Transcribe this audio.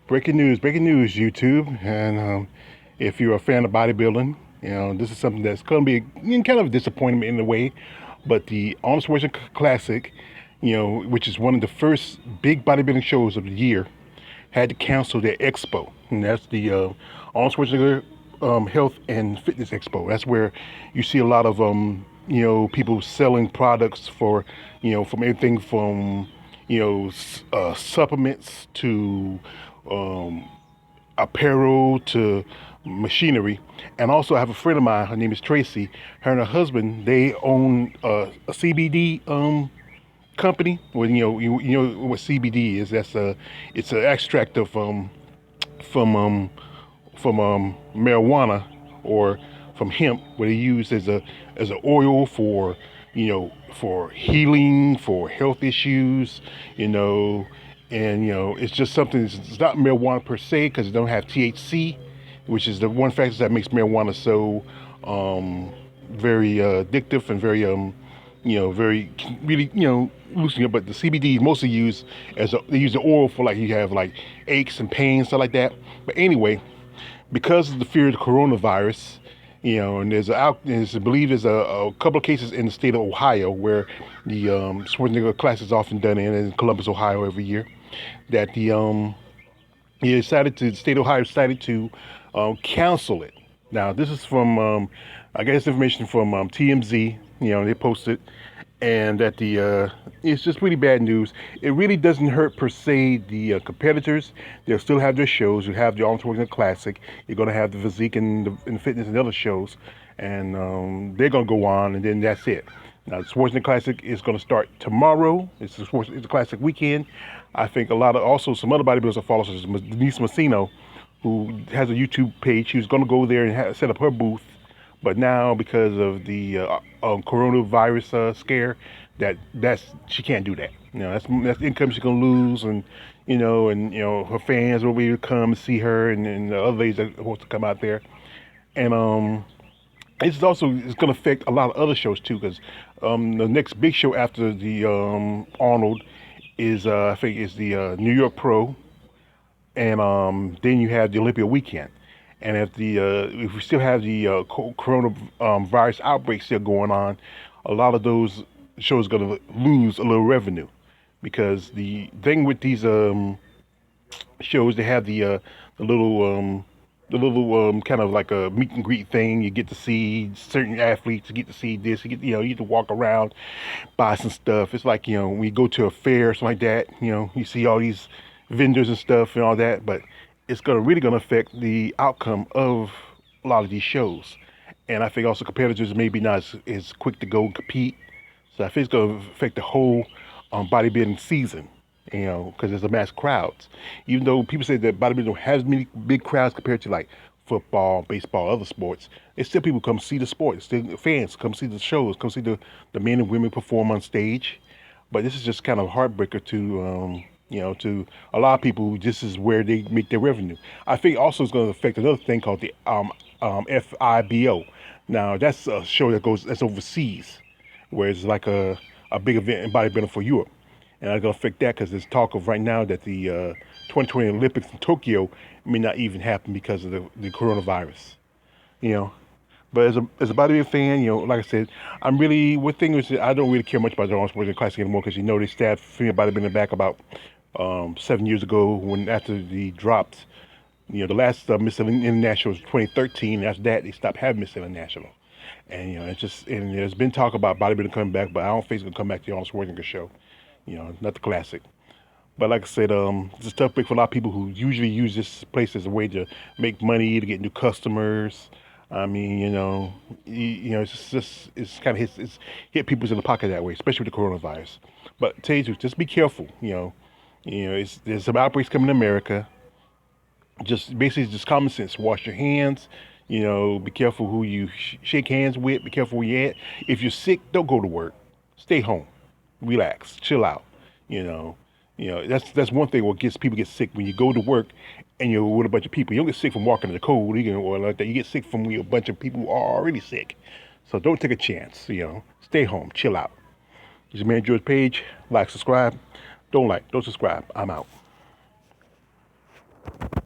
Breaking news, YouTube. And if you're a fan of bodybuilding, this is something that's going to be kind of a disappointment in a way. But the Arnold Schwarzenegger Classic, which is one of the first big bodybuilding shows of the year, had to cancel their expo. And that's the Arnold Schwarzenegger Health and Fitness Expo. That's where you see a lot of, people selling products for, from everything from, supplements to um, apparel to machinery. And also, I have a friend of mine. Her name is Tracy. Her and her husband, they own a CBD company. Well, you know what CBD is. It's an extract of from um, marijuana or from hemp, where they use as a oil for for healing, for health issues, you know, and it's just something. It's not marijuana per se because it don't have THC, which is the one factor that makes marijuana so very addictive and very very really loosening up. But the CBD is mostly used they use the oil for like you have like aches and pains stuff like that. But anyway, because of the fear of the coronavirus, and I believe there's a couple of cases in the state of Ohio where the Schwarzenegger class is often done in Columbus, Ohio, every year. That the state of Ohio decided to cancel it. Now, this is from I guess information from TMZ. They posted, and that it's just really bad news. It really doesn't hurt per se the competitors. They'll still have their shows. You have the Arnold Schwarzenegger Classic. You're going to have the physique and the fitness and other shows, and they're going to go on, and then that's it. Now, the Schwarzenegger Classic is going to start tomorrow. It's a classic weekend. I think a lot of also some other bodybuilders will follow, such as Denise Massino, who has a YouTube page. She was going to go there and set up her booth, but now because of the coronavirus scare, that's she can't do that. That's income she's gonna lose, and her fans will be able to come and see her, and the other ladies that wants to come out there, and it's gonna affect a lot of other shows too, because the next big show after the Arnold is I think is the New York Pro, and then you have the Olympia weekend. And if we still have the coronavirus virus outbreak still going on, a lot of those shows are going to lose a little revenue, because the thing with these shows, they have the little kind of like a meet and greet thing. You get to see certain athletes. You get to see this. You get to walk around, buy some stuff. It's like when you go to a fair or something like that. You see all these vendors and stuff and all that, but it's really gonna affect the outcome of a lot of these shows. And I think also competitors maybe not as quick to go and compete. So I think it's gonna affect the whole bodybuilding season. Because there's a mass crowds. Even though people say that bodybuilding don't have many big crowds compared to like football, baseball, other sports, it's still people come see the sport. It's still fans come see the shows, come see the men and women perform on stage. But this is just kind of a heartbreaker to a lot of people. This is where they make their revenue. I think also it's going to affect another thing called the FIBO. Now that's a show that's overseas, where it's like a big event in bodybuilding for Europe, and it's going to affect that because there's talk of right now that the 2020 Olympics in Tokyo may not even happen because of the coronavirus. You know, but as a bodybuilding fan, like I said, I'm really one thing is that I don't really care much about the Arnold Schwarzenegger Classic anymore, because they stabbed female bodybuilding back about 7 years ago, when after the dropped. The last Miss International was 2013. After that, they stopped having Miss International, and it's just, and there's been talk about bodybuilding coming back, but I don't think it's gonna come back to the Arnold Schwarzenegger show. Not the classic. But like I said, it's a tough break for a lot of people who usually use this place as a way to make money, to get new customers. I mean, it's kind of it's hit people in the pocket that way, especially with the coronavirus. But tell you the truth, just be careful. There's some outbreaks coming to America. Just basically just common sense. Wash your hands. Be careful who you shake hands with. Be careful where you're at. If you're sick, don't go to work. Stay home. Relax. Chill out. You know. That's one thing what gets people get sick when you go to work and you're with a bunch of people. You don't get sick from walking in the cold, or like that. You get sick from a bunch of people who are already sick. So don't take a chance. Stay home. Chill out. This is your man George Page. Like, subscribe. Don't subscribe. I'm out.